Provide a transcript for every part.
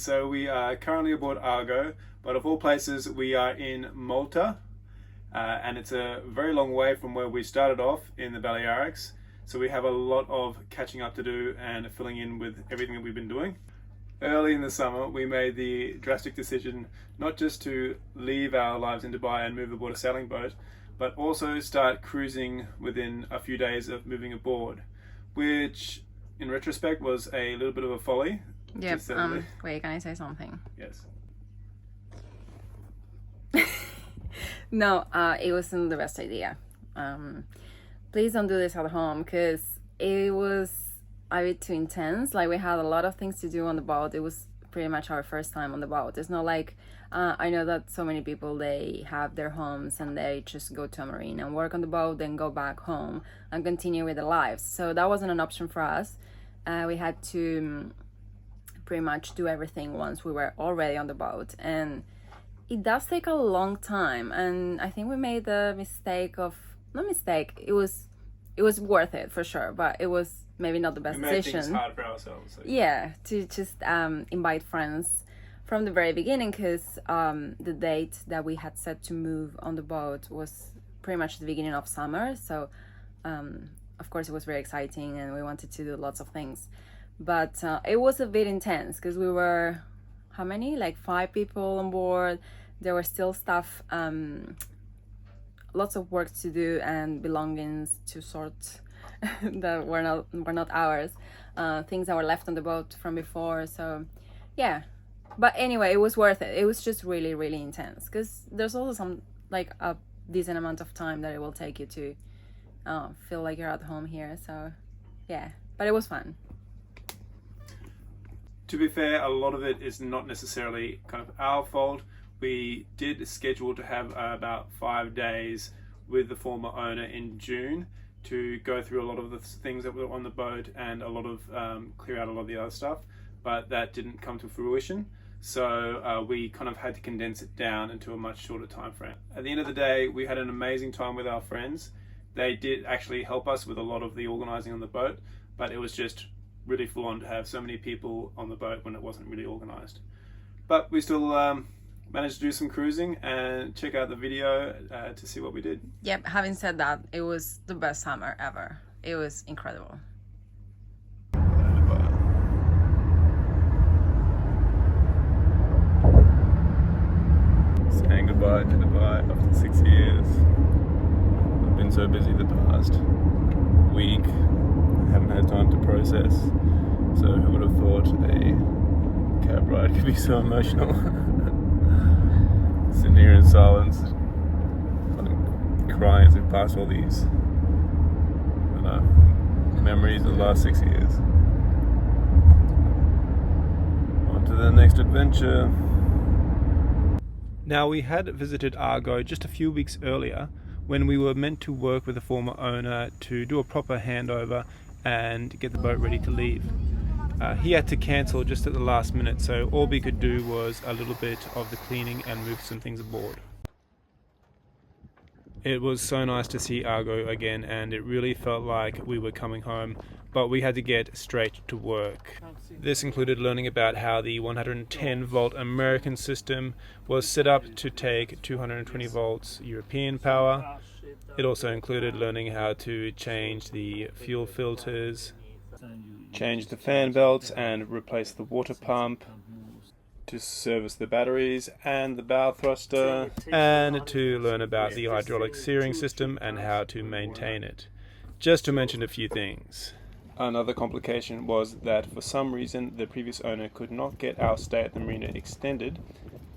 so we are currently aboard Argo, but of all places we are in Malta, and it's a very long way from where we started off in the Balearics, so we have a lot of catching up to do and filling in with everything that we've been doing. Early in the summer we made the drastic decision not just to leave our lives in Dubai and move aboard a sailing boat, but also start cruising within a few days of moving aboard, which in retrospect was a little bit of a folly. Yep. Wait, can I say something? Yes. No, it wasn't the best idea. Please don't do this at home, because it was a bit too intense. Like, we had a lot of things to do on the boat. It was pretty much our first time on the boat. It's not like I know that so many people, they have their homes and they just go to a marina and work on the boat, then go back home and continue with their lives. So that wasn't an option for us. We had to pretty much do everything once we were already on the boat, and it does take a long time. And I think we made the mistake of, it was worth it for sure, but it was maybe not the best decision. We made things hard for ourselves. So. Yeah, to just invite friends from the very beginning, because the date that we had set to move on the boat was pretty much the beginning of summer. So of course it was very exciting and we wanted to do lots of things. But it was a bit intense, because we were, how many? Like 5 people on board. There were still stuff, lots of work to do and belongings to sort that were not ours. Things that were left on the boat from before. So yeah. But anyway, it was worth it. It was just really, really intense, because there's also some, like, a decent amount of time that it will take you to feel like you're at home here. So yeah, but it was fun. To be fair, a lot of it is not necessarily kind of our fault. We did schedule to have about 5 days with the former owner in June to go through a lot of the things that were on the boat and a lot of clear out a lot of the other stuff, but that didn't come to fruition. So we kind of had to condense it down into a much shorter time frame. At the end of the day, we had an amazing time with our friends. They did actually help us with a lot of the organizing on the boat, but it was just really full on to have so many people on the boat when it wasn't really organized. But we still managed to do some cruising and check out the video to see what we did. Yep, having said that, it was the best summer ever. It was incredible. Saying goodbye to Dubai after 6 years. I've been so busy the past week, I haven't had time to process. So who would have thought a cab ride could be so emotional? Sitting here in silence, crying as we pass all these memories of the last 6 years. On to the next adventure. Now, we had visited Argo just a few weeks earlier when we were meant to work with the former owner to do a proper handover and get the boat ready to leave. He had to cancel just at the last minute, so all we could do was a little bit of the cleaning and move some things aboard. It was so nice to see Argo again, and it really felt like we were coming home, but we had to get straight to work. This included learning about how the 110 volt American system was set up to take 220 volts European power. It also included learning how to change the fuel filters, change the fan belts and replace the water pump, to service the batteries and the bow thruster, and to learn about the hydraulic steering system and how to maintain it, just to mention a few things. Another complication was that for some reason the previous owner could not get our stay at the marina extended,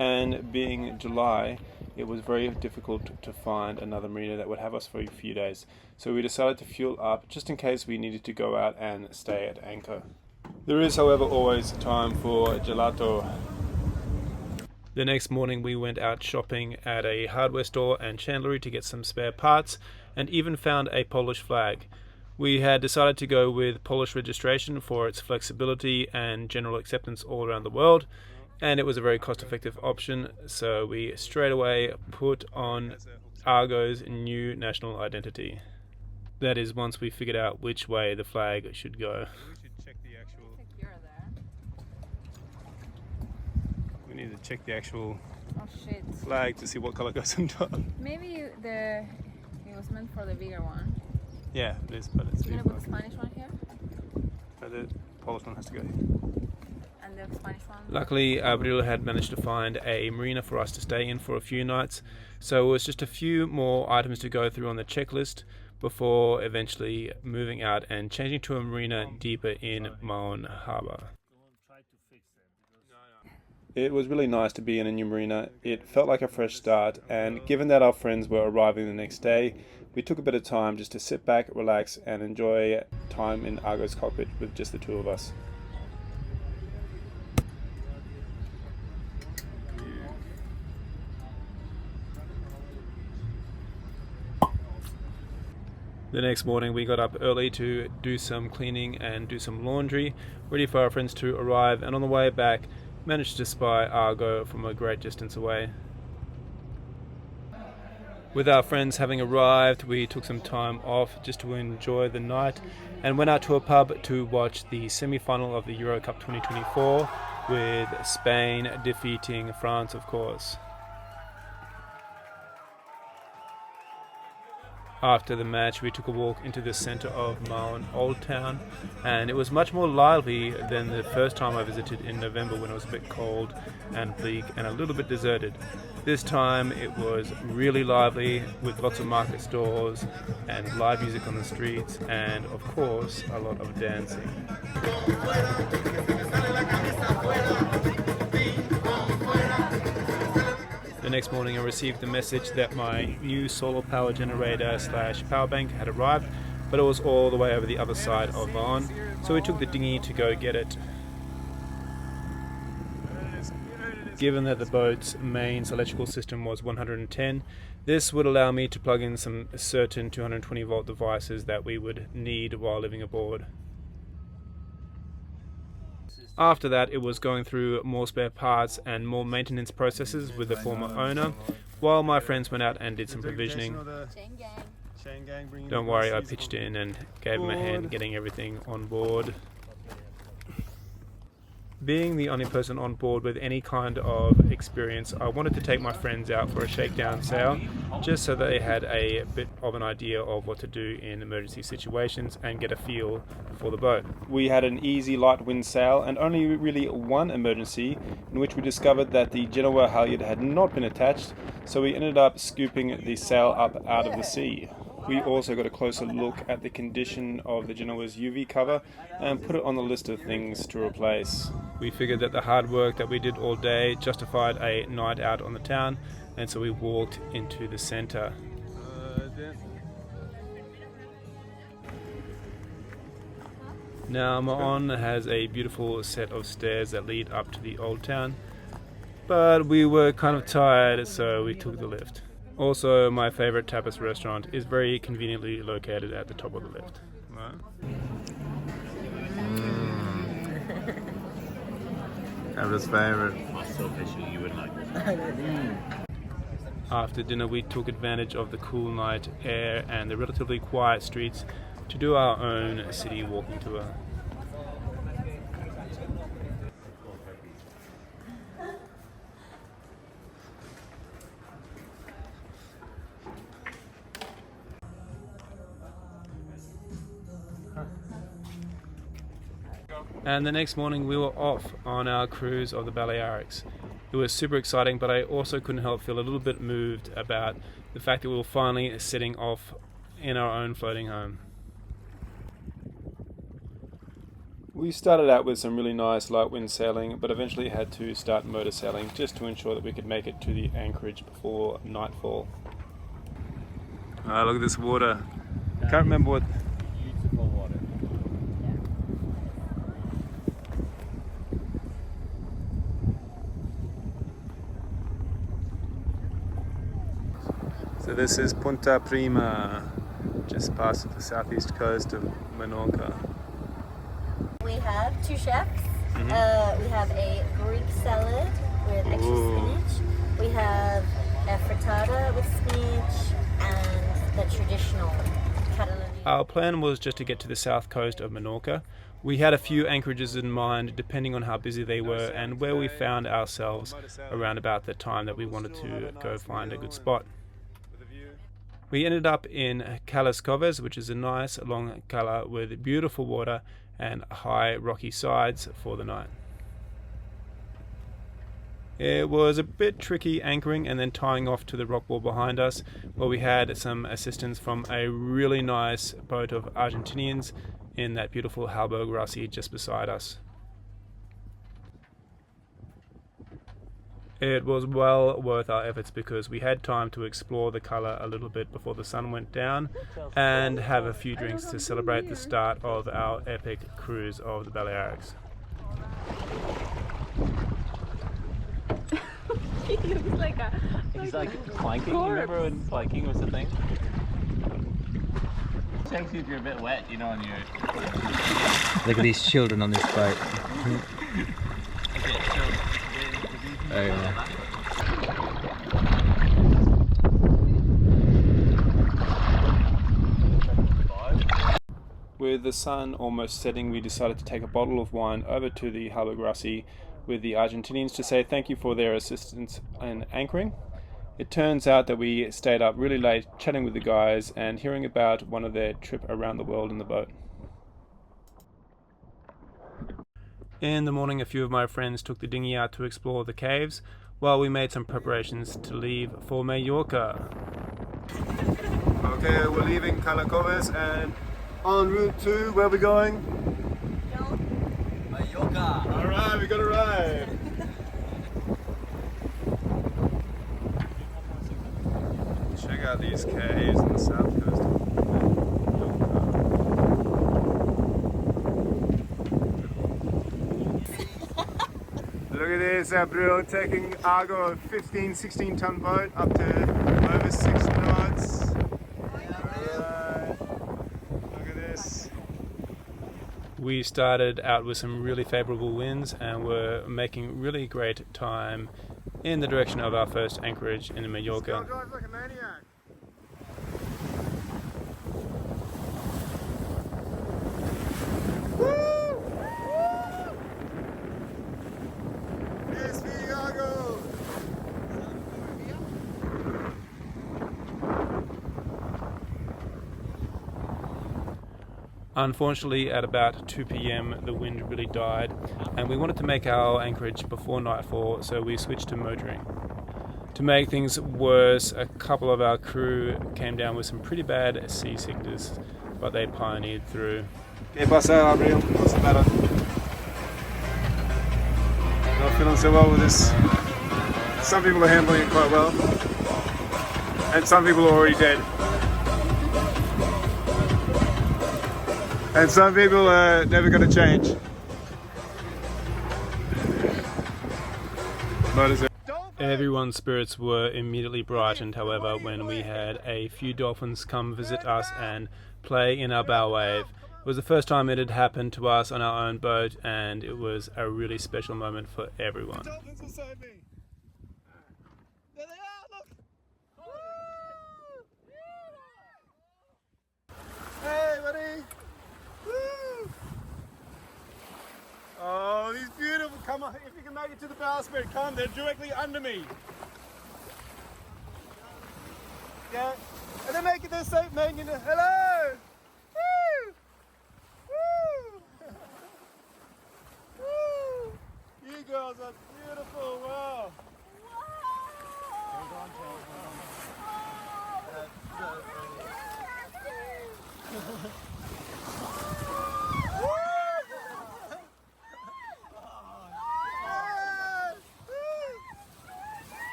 and being July, it was very difficult to find another marina that would have us for a few days. So we decided to fuel up just in case we needed to go out and stay at anchor. There is, however, always time for gelato. The next morning we went out shopping at a hardware store and chandlery to get some spare parts, and even found a Polish flag. We had decided to go with Polish registration for its flexibility and general acceptance all around the world, and it was a very cost-effective option, so we straight away put on Argo's new national identity. That is, once we figured out which way the flag should go. need to check the actual Oh shit. flag to see what color goes on top. Maybe it was meant for the bigger one. Yeah, it is, but it's You're gonna put the Spanish one here? so the Polish one has to go. And the Spanish one? Luckily, Abril had managed to find a marina for us to stay in for a few nights, so it was just a few more items to go through on the checklist before eventually moving out and changing to a marina deeper in Mahón harbour. It was really nice to be in a new marina. It felt like a fresh start, and given that our friends were arriving the next day, we took a bit of time just to sit back, relax, and enjoy time in Argo's cockpit with just the two of us. The next morning we got up early to do some cleaning and do some laundry, ready for our friends to arrive, and on the way back managed to spy Argo from a great distance away. With our friends having arrived, we took some time off just to enjoy the night and went out to a pub to watch the semi-final of the Eurocup 2024 with Spain defeating France, of course. After the match, we took a walk into the centre of Mahón Old Town, and it was much more lively than the first time I visited in November when it was a bit cold and bleak and a little bit deserted. This time it was really lively with lots of market stalls and live music on the streets and, of course, a lot of dancing. The next morning I received the message that my new solar power generator / power bank had arrived, but it was all the way over the other side of Mahón, so we took the dinghy to go get it. Given that the boat's mains electrical system was 110, this would allow me to plug in some certain 220 volt devices that we would need while living aboard. After that, it was going through more spare parts and more maintenance processes with the former owner, while my friends went out and did some provisioning. Don't worry, I pitched in and gave them a hand getting everything on board. Being the only person on board with any kind of experience, I wanted to take my friends out for a shakedown sail, just so they had a bit of an idea of what to do in emergency situations and get a feel for the boat. We had an easy light wind sail and only really one emergency, in which we discovered that the Genoa halyard had not been attached, so we ended up scooping the sail up out of the sea. We also got a closer look at the condition of the Genoa's UV cover and put it on the list of things to replace. We figured that the hard work that we did all day justified a night out on the town, and so we walked into the centre. Now Mahón has a beautiful set of stairs that lead up to the old town, but we were kind of tired, so we took the lift. Also, my favourite tapas restaurant is very conveniently located at the top of the lift. Right. Everyone's favourite. After dinner, we took advantage of the cool night air and the relatively quiet streets to do our own city walking tour. And the next morning we were off on our cruise of the Balearics. It was super exciting, but I also couldn't help feel a little bit moved about the fact that we were finally setting off in our own floating home. We started out with some really nice light wind sailing, but eventually had to start motor sailing just to ensure that we could make it to the Anchorage before nightfall. Look at this water. Can't remember what... Beautiful water. So this is Punta Prima, just past the southeast coast of Menorca. We have two chefs. We have a Greek salad with extra spinach. We have a frittata with spinach and the traditional Catalan. our plan was just to get to the south coast of Menorca. We had a few anchorages in mind depending on how busy they were and where we found ourselves around about the time that we wanted to go find a good spot. We ended up in Coves, which is a nice long cala with beautiful water and high rocky sides for the night. It was a bit tricky anchoring and then tying off to the rock wall behind us, where we had some assistance from a really nice boat of Argentinians in that beautiful Halbergrassi just beside us. It was well worth our efforts because we had time to explore the colour a little bit before the sun went down and have a few drinks to celebrate the start of our epic cruise of the Balearics. He looks like a... He's like planking. You remember when planking was a thing? Checks if you're a bit wet, you know, on your... Look at these children on this boat. Okay, so... Oh, yeah. With the sun almost setting, we decided to take a bottle of wine over to the Halbergrassi with the Argentinians to say thank you for their assistance in anchoring. It turns out that we stayed up really late chatting with the guys and hearing about one of their trip around the world in the boat. In the morning, a few of my friends took the dinghy out to explore the caves while we made some preparations to leave for Mallorca. Okay, we're leaving Coves and en route to, where are we going? Mallorca! Alright, we got a ride! Check out these caves on the south coast of Look at this, bro, taking Argo, a 15, 16 ton boat up to over 6 knots. Look at this. We started out with some really favourable winds and were making really great time in the direction of our first anchorage in Mallorca. Drives like a maniac. Unfortunately, at about 2 p.m. the wind really died and we wanted to make our anchorage before nightfall, so we switched to motoring. To make things worse, a couple of our crew came down with some pretty bad seasickness, but they pioneered through. ¿Qué pasa, Gabriel? What's the matter? Not feeling so well with this. Some people are handling it quite well, and some people are already dead. And some people are never going to change. Everyone's spirits were immediately brightened, however, when we had a few dolphins come visit us and play in our bow wave. It was the first time it had happened to us on our own boat, and it was a really special moment for everyone. Dolphins beside me. There they are, look! Hey, buddy! Woo! Oh, these beautiful, come on, if you can make it to the bowsprit, come, they're directly under me. Yeah, and they're making their safe, making it, hello! Woo! Woo! Woo! You girls are beautiful, wow! Hold on, That's so pretty.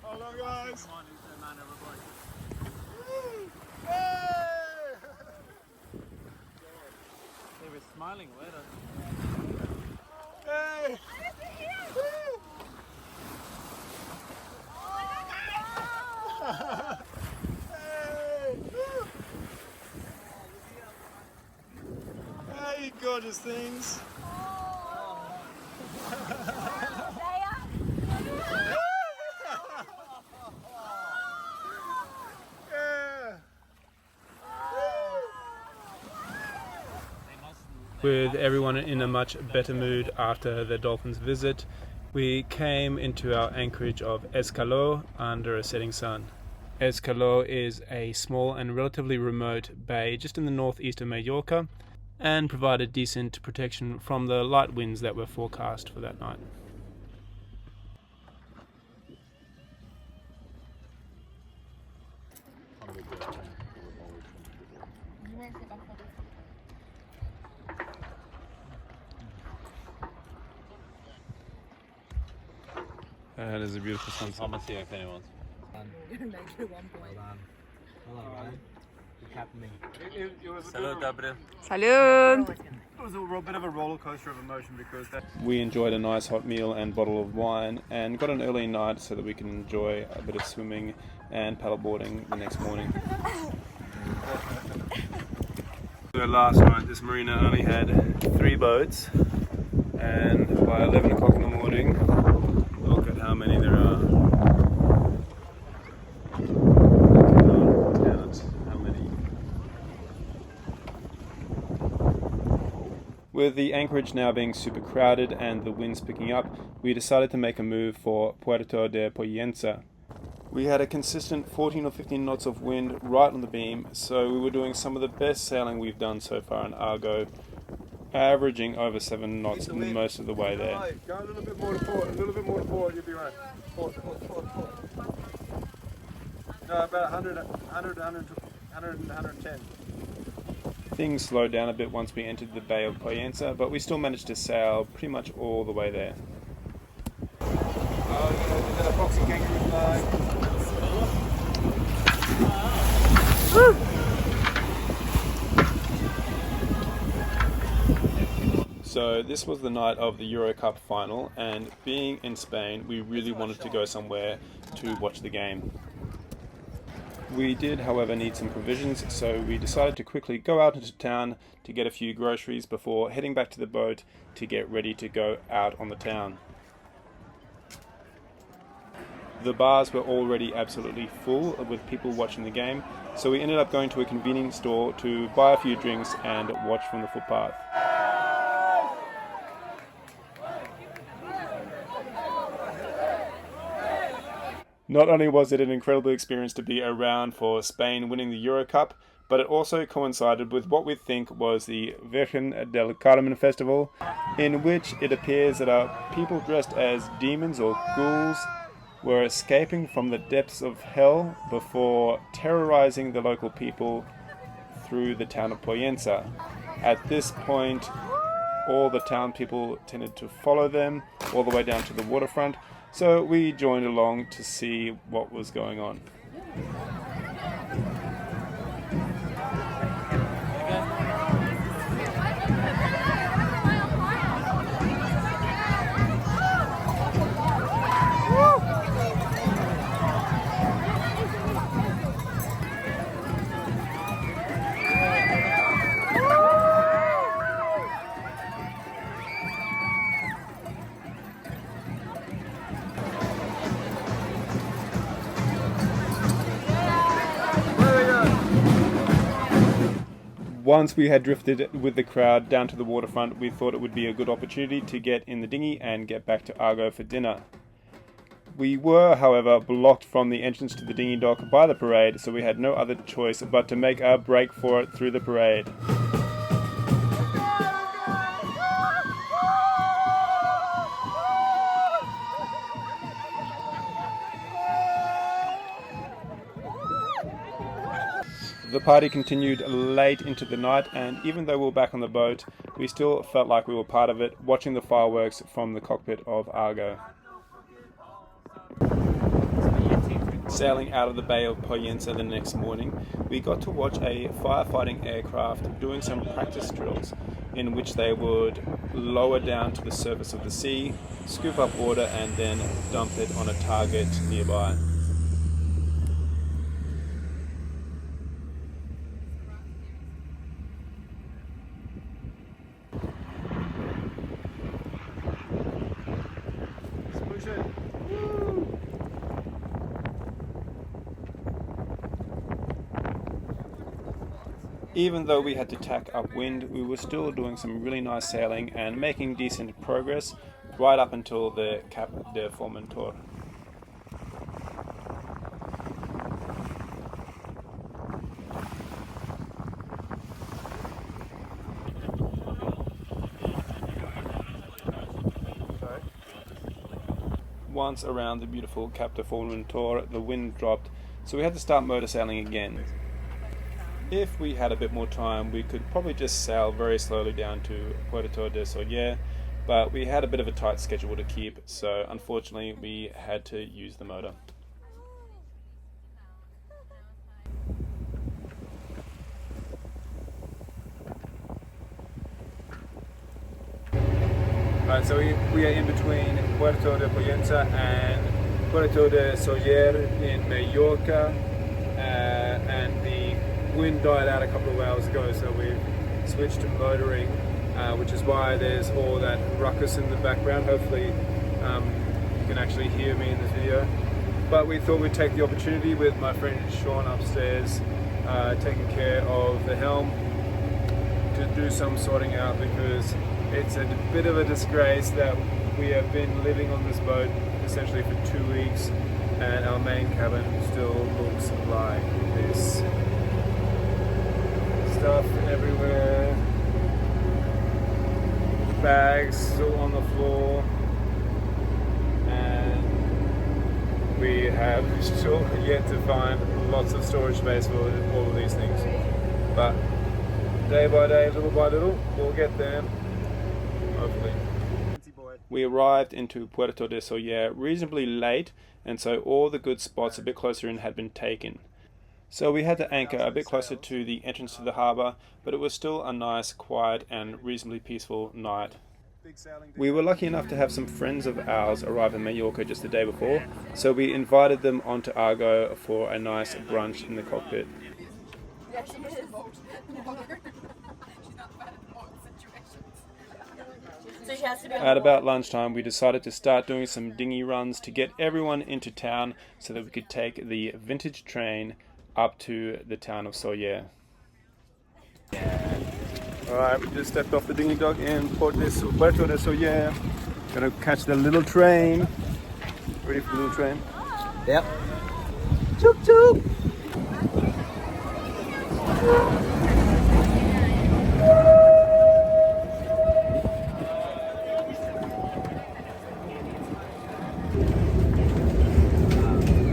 Hold on, guys. Come on, he's the man overboard. Hey! They were smiling with us. Hey! Hey, you gorgeous things. Yeah. With everyone in a much better mood after the dolphins visit, we came into our anchorage of Caló under a setting sun. Caló is a small and relatively remote bay just in the northeast of Mallorca and provided decent protection from the light winds that were forecast for that night. That is a beautiful sunset. I'm gonna see if anyone's. Hello, Gabriel. Salud! It was a bit of a roller coaster of emotion because We enjoyed a nice hot meal and bottle of wine and got an early night so that we can enjoy a bit of swimming and paddleboarding the next morning. So last night this marina only had 3 boats, and by 11 o'clock in the morning, look at how many there are. Count how many. With the anchorage now being super crowded and the winds picking up, we decided to make a move for Puerto de Pollenca. We had a consistent 14 or 15 knots of wind right on the beam, so we were doing some of the best sailing we've done so far in Argo, averaging over 7 knots most of the way there. Go a little bit more to port, you'll be right. Port. No, about 110. Things slowed down a bit once we entered the Bay of Pollenca, but we still managed to sail pretty much all the way there. Is that a foxy kangaroo flag? So this was the night of the Eurocup final, and being in Spain, we really wanted to go somewhere to watch the game. We did, however, need some provisions, so we decided to quickly go out into town to get a few groceries before heading back to the boat to get ready to go out on the town. The bars were already absolutely full with people watching the game, so we ended up going to a convenience store to buy a few drinks and watch from the footpath. Not only was it an incredible experience to be around for Spain winning the Eurocup, but it also coincided with what we think was the Virgen del Carmen festival, in which it appears that people dressed as demons or ghouls were escaping from the depths of hell before terrorizing the local people through the town of Pollenca. At this point, all the town people tended to follow them all the way down to the waterfront, so we joined along to see what was going on. Once we had drifted with the crowd down to the waterfront, we thought it would be a good opportunity to get in the dinghy and get back to Argo for dinner. We were, however, blocked from the entrance to the dinghy dock by the parade, so we had no other choice but to make a break for it through the parade. The party continued late into the night, and even though we were back on the boat, we still felt like we were part of it, watching the fireworks from the cockpit of Argo. Sailing out of the Bay of Pollenca the next morning, we got to watch a firefighting aircraft doing some practice drills in which they would lower down to the surface of the sea, scoop up water, and then dump it on a target nearby. Even though we had to tack upwind, we were still doing some really nice sailing and making decent progress right up until the Cap de Formentor. Once around the beautiful Cap de Formentor, the wind dropped, so we had to start motor sailing again. If we had a bit more time, we could probably just sail very slowly down to Puerto de Soller, but we had a bit of a tight schedule to keep, so unfortunately we had to use the motor. Right, so we are in between Puerto de Pollenca and Puerto de Soller in Mallorca, and the wind died out a couple of hours ago, so we've switched to motoring, which is why there's all that ruckus in the background. Hopefully you can actually hear me in this video. But we thought we'd take the opportunity with my friend Sean upstairs taking care of the helm to do some sorting out, because it's a bit of a disgrace that we have been living on this boat essentially for 2 weeks and our main cabin still looks like this. Stuff everywhere, bags still on the floor, and we have still yet to find lots of storage space for all of these things. But day by day, little by little, we'll get there, hopefully. We arrived into Puerto de Soller reasonably late, and so all the good spots a bit closer in had been taken. So we had to anchor a bit closer to the entrance to the harbour, but it was still a nice, quiet and reasonably peaceful night. We were lucky enough to have some friends of ours arrive in Mallorca just the day before, so we invited them onto Argo for a nice brunch in the cockpit. Yeah, she is. So she has to be At about lunchtime, we decided to start doing some dinghy runs to get everyone into town so that we could take the vintage train up to the town of Soller. Alright, we just stepped off the dinghy dock in Puerto de Soller. Gonna catch the little train. Ready for the little train? Yep. Choop choop!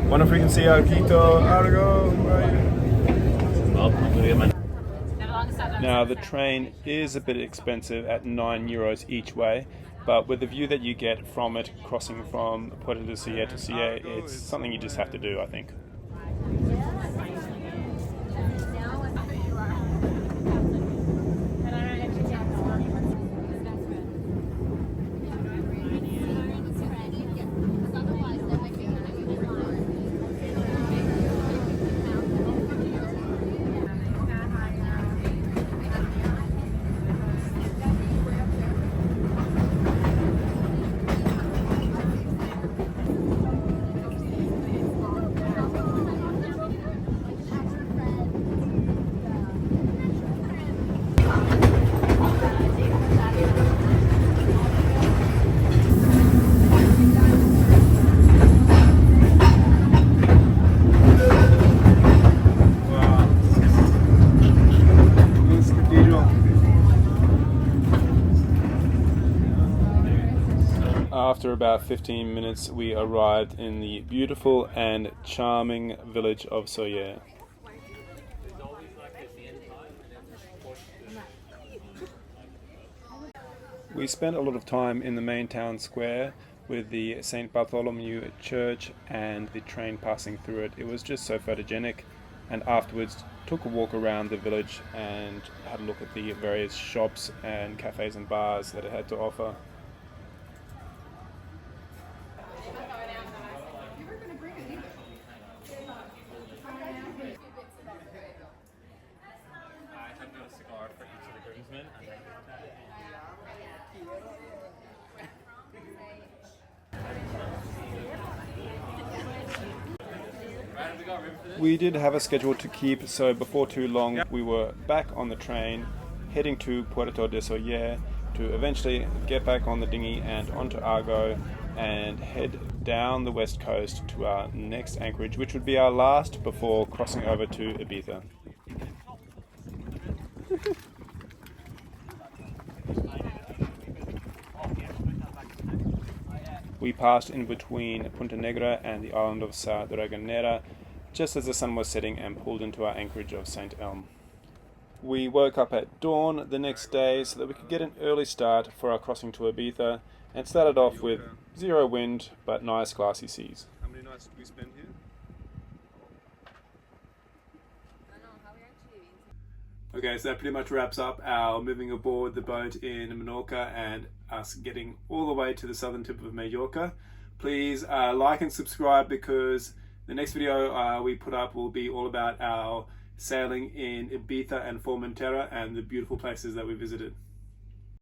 Wonder if we can see Quito Argo, right? Now the train is a bit expensive at €9 each way, but with the view that you get from it crossing from Puerto de Soller to Soller, it's something you just have to do, I think. After about 15 minutes, we arrived in the beautiful and charming village of Soller. We spent a lot of time in the main town square with the St. Bartholomew Church and the train passing through it. It was just so photogenic, and afterwards took a walk around the village and had a look at the various shops and cafes and bars that it had to offer. We did have a schedule to keep, so before too long we were back on the train heading to Puerto de Soller to eventually get back on the dinghy and onto Argo and head down the west coast to our next anchorage, which would be our last before crossing over to Ibiza. We passed in between Punta Negra and the island of Dragonera just as the sun was setting and pulled into our anchorage of St. Elm. We woke up at dawn the next day so that we could get an early start for our crossing to Ibiza and started off with zero wind but nice glassy seas. How many nights did we spend here? Okay, so that pretty much wraps up our moving aboard the boat in Menorca and us getting all the way to the southern tip of Mallorca. Please like and subscribe because the next video we put up will be all about our sailing in Ibiza and Formentor and the beautiful places that we visited.